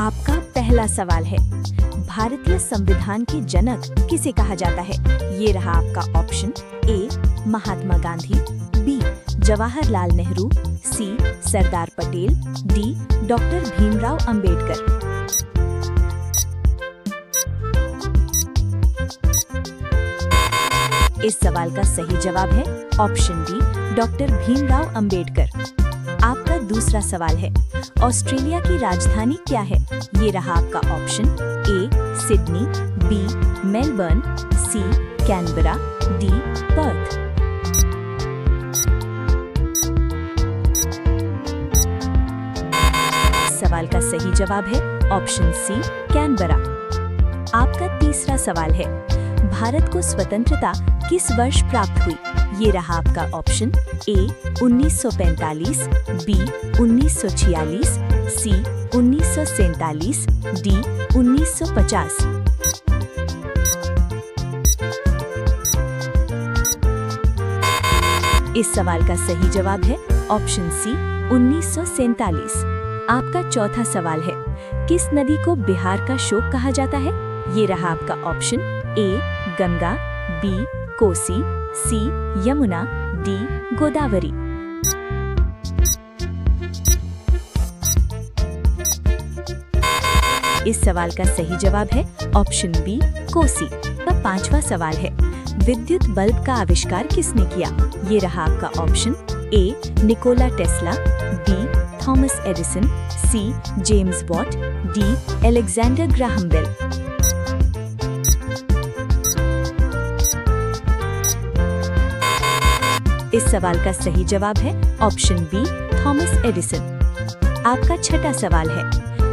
आपका पहला सवाल है, भारतीय संविधान के जनक किसे कहा जाता है? ये रहा आपका option A Mahatma Gandhi, B Jawaharlal Nehru, C Sardar Patel, D doctor Bhimrao Ambedkar. इस सवाल का सही जवाब है option D doctor Bhimrao Ambedkar. आपका दूसरा सवाल है, ऑस्ट्रेलिया की राजधानी क्या है? ये रहा आपका option A Sydney, B Melbourne, C Canberra, D Perth. सवाल का सही जवाब है ऑप्शन सी कैनबरा। आपका तीसरा सवाल है, भारत को स्वतंत्रता किस वर्ष प्राप्त हुई? ये रहा आपका option A 1945, B 1946, C 1947, D 1950। इस सवाल का सही जवाब है ऑप्शन सी 1947। आपका चौथा सवाल है, किस नदी को बिहार का शोक कहा जाता है? ये रहा आपका option A Ganga, B Kosi, C Yamuna, D Godavari. इस सवाल का सही जवाब है ऑप्शन बी कोसी। का पांचवा सवाल है, विद्युत बल्ब का आविष्कार किसने किया? ये रहा आपका option A Nikola Tesla, B Thomas Edison, C James Watt, D Alexander Graham Bell. इस सवाल का सही जवाब है ऑप्शन बी थॉमस एडिसन। आपका छठा सवाल है,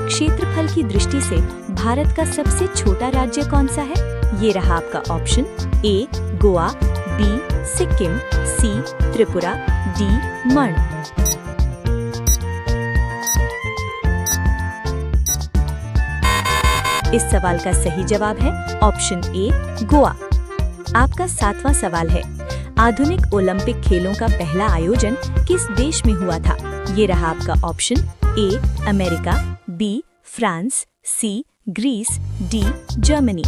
क्षेत्रफल की दृष्टि से भारत का सबसे छोटा राज्य कौन सा है? ये रहा आपका option A Goa, B Sikkim, C Tripura, D Mani. इस सवाल का सही जवाब है ऑप्शन ए गोवा। आपका सातवां सवाल है, आधुनिक ओलंपिक खेलों का पहला आयोजन किस देश में हुआ था? ये रहा आपका option A America, B France, C Greece, D Germany.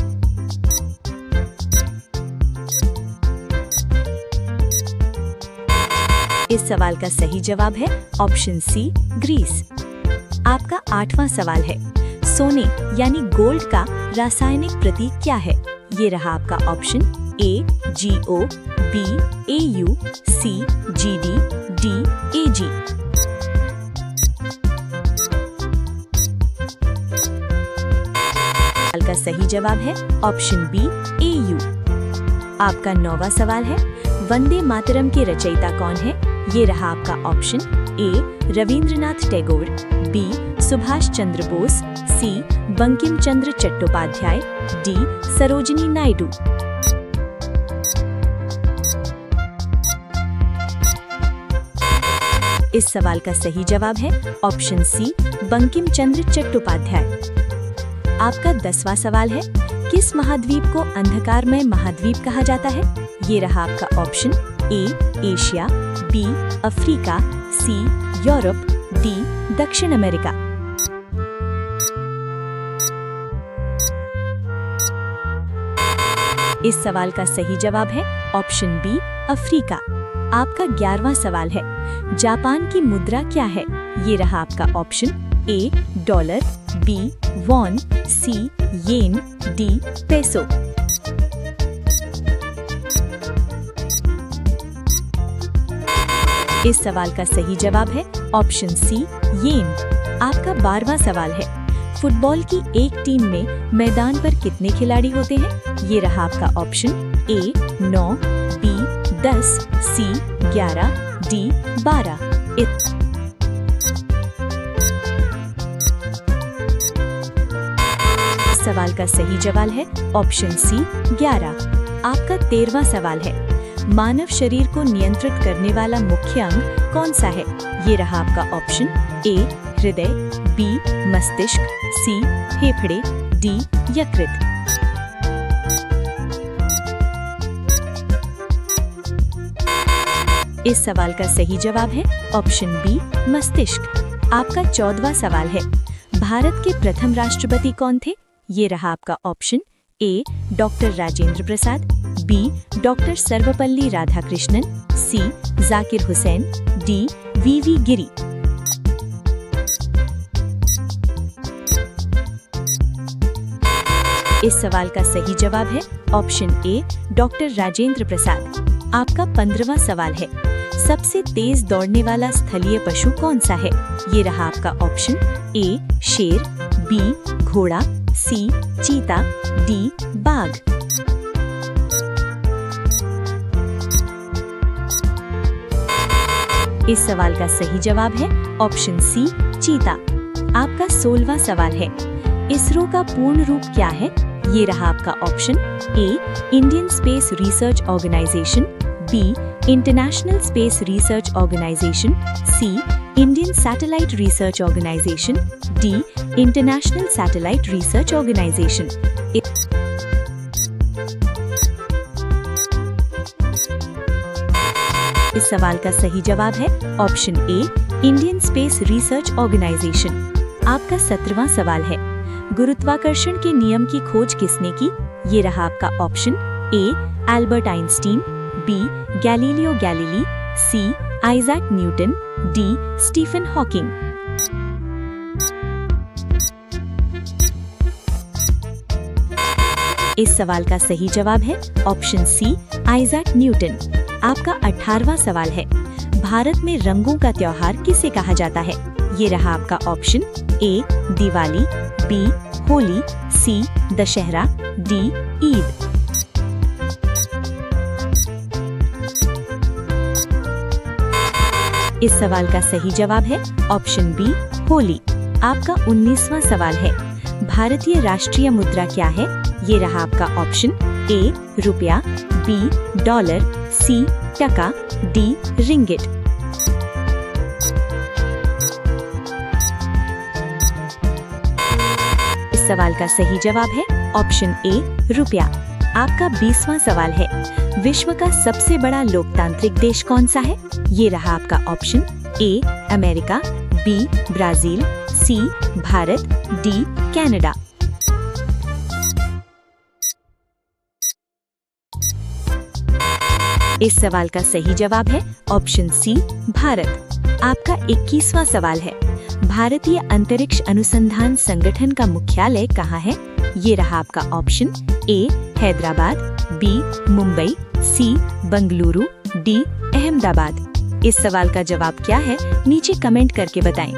इस सवाल का सही जवाब है ऑप्शन सी ग्रीस। आपका आठवां सवाल है, सोने यानी गोल्ड का रासायनिक प्रतीक क्या है? ये रहा आपका option A GO, B AU, C GD, D AG। सवाल का सही जवाब है ऑप्शन बी AU। आपका नौवां सवाल है, वंदे मातरम के रचयिता कौन है? ये रहा आपका option A Rabindranath Tagore, B Subhash Chandra Bose, C Bankim Chandra Chattopadhyay, D Sarojini Naidu. इस सवाल का सही जवाब है ऑप्शन सी बंकिम चंद्र चट्टोपाध्याय। आपका 10वां सवाल है, किस महाद्वीप को अंधकारमय महाद्वीप कहा जाता है? ये रहा आपका option A Asia, B Africa, C Europe, D दक्षिण अमेरिका। इस सवाल का सही जवाब है ऑप्शन बी अफ्रीका। आपका 11वां सवाल है, जापान की मुद्रा क्या है? ये रहा आपका option A dollar, B won, C yen, D peso. इस सवाल का सही जवाब है ऑप्शन सी येन। आपका 12वां सवाल है, फुटबॉल की एक टीम में मैदान पर कितने खिलाड़ी होते हैं? ये रहा आपका option A 9, B 10, C 11, D 12। इस सवाल का सही जवाब है ऑप्शन सी 11। आपका 13वां सवाल है, मानव शरीर को नियंत्रित करने वाला मुख्य अंग कौन सा है? ये रहा आपका ऑप्शन ए हृदय, बी मस्तिष्क, सी फेफड़े, डी यकृत। इस सवाल का सही जवाब है ऑप्शन बी मस्तिष्क। आपका 14वां सवाल है, भारत के प्रथम राष्ट्रपति कौन थे? ये रहा आपका option A doctor Rajendra Prasad, B doctor Sarvepalli Radhakrishnan, C Zakir Hussain, D V V Giri. इस सवाल का सही जवाब है option A doctor Rajendra Prasad. आपका 15वां सवाल है, सबसे तेज दौड़ने वाला स्थलीय पशु कौन सा है? ये रहा आपका ऑप्शन ए शेर, बी घोड़ा, सी चीता, डी बाघ। इस सवाल का सही जवाब है ऑप्शन सी चीता। आपका 16वां सवाल है, इसरो का पूर्ण रूप क्या है? ये रहा आपका option A Indian Space Research Organisation, B International Space Research Organisation, C Indian Satellite Research Organisation, D International Satellite Research Organisation. इस सवाल का सही जवाब है option A Indian Space Research Organisation. आपका 17वां सवाल है, गुरुत्वाकर्षण के नियम की खोज किसने की? ये रहा आपका option A Albert Einstein, B Galileo Galilei, C Isaac Newton, D Stephen Hawking. इस सवाल का सही जवाब है ऑप्शन सी आइजैक न्यूटन। आपका 18वां सवाल है, भारत में रंगों का त्योहार किसे कहा जाता है? ये रहा आपका option A Diwali, B Holi, C Dussehra, D Eid. इस सवाल का सही जवाब है ऑप्शन बी होली। आपका 19वां सवाल है, भारतीय राष्ट्रीय मुद्रा क्या है? ये रहा आपका ऑप्शन ए रुपया, बी डॉलर, सी टका, डी रिंगिट। इस सवाल का सही जवाब है ऑप्शन ए रुपया। आपका 20वां सवाल है, विश्व का सबसे बड़ा लोकतांत्रिक देश कौन सा है? ये रहा आपका option A America, B Brazil, C Bharat, D Canada. इस सवाल का सही जवाब है ऑप्शन सी भारत। आपका 21वां सवाल है, भारतीय अंतरिक्ष अनुसंधान संगठन का मुख्यालय कहाँ है? ये रहा आपका option A Hyderabad, B Mumbai, C Bengaluru, D Ahmedabad. इस सवाल का जवाब क्या है नीचे कमेंट करके बताएं।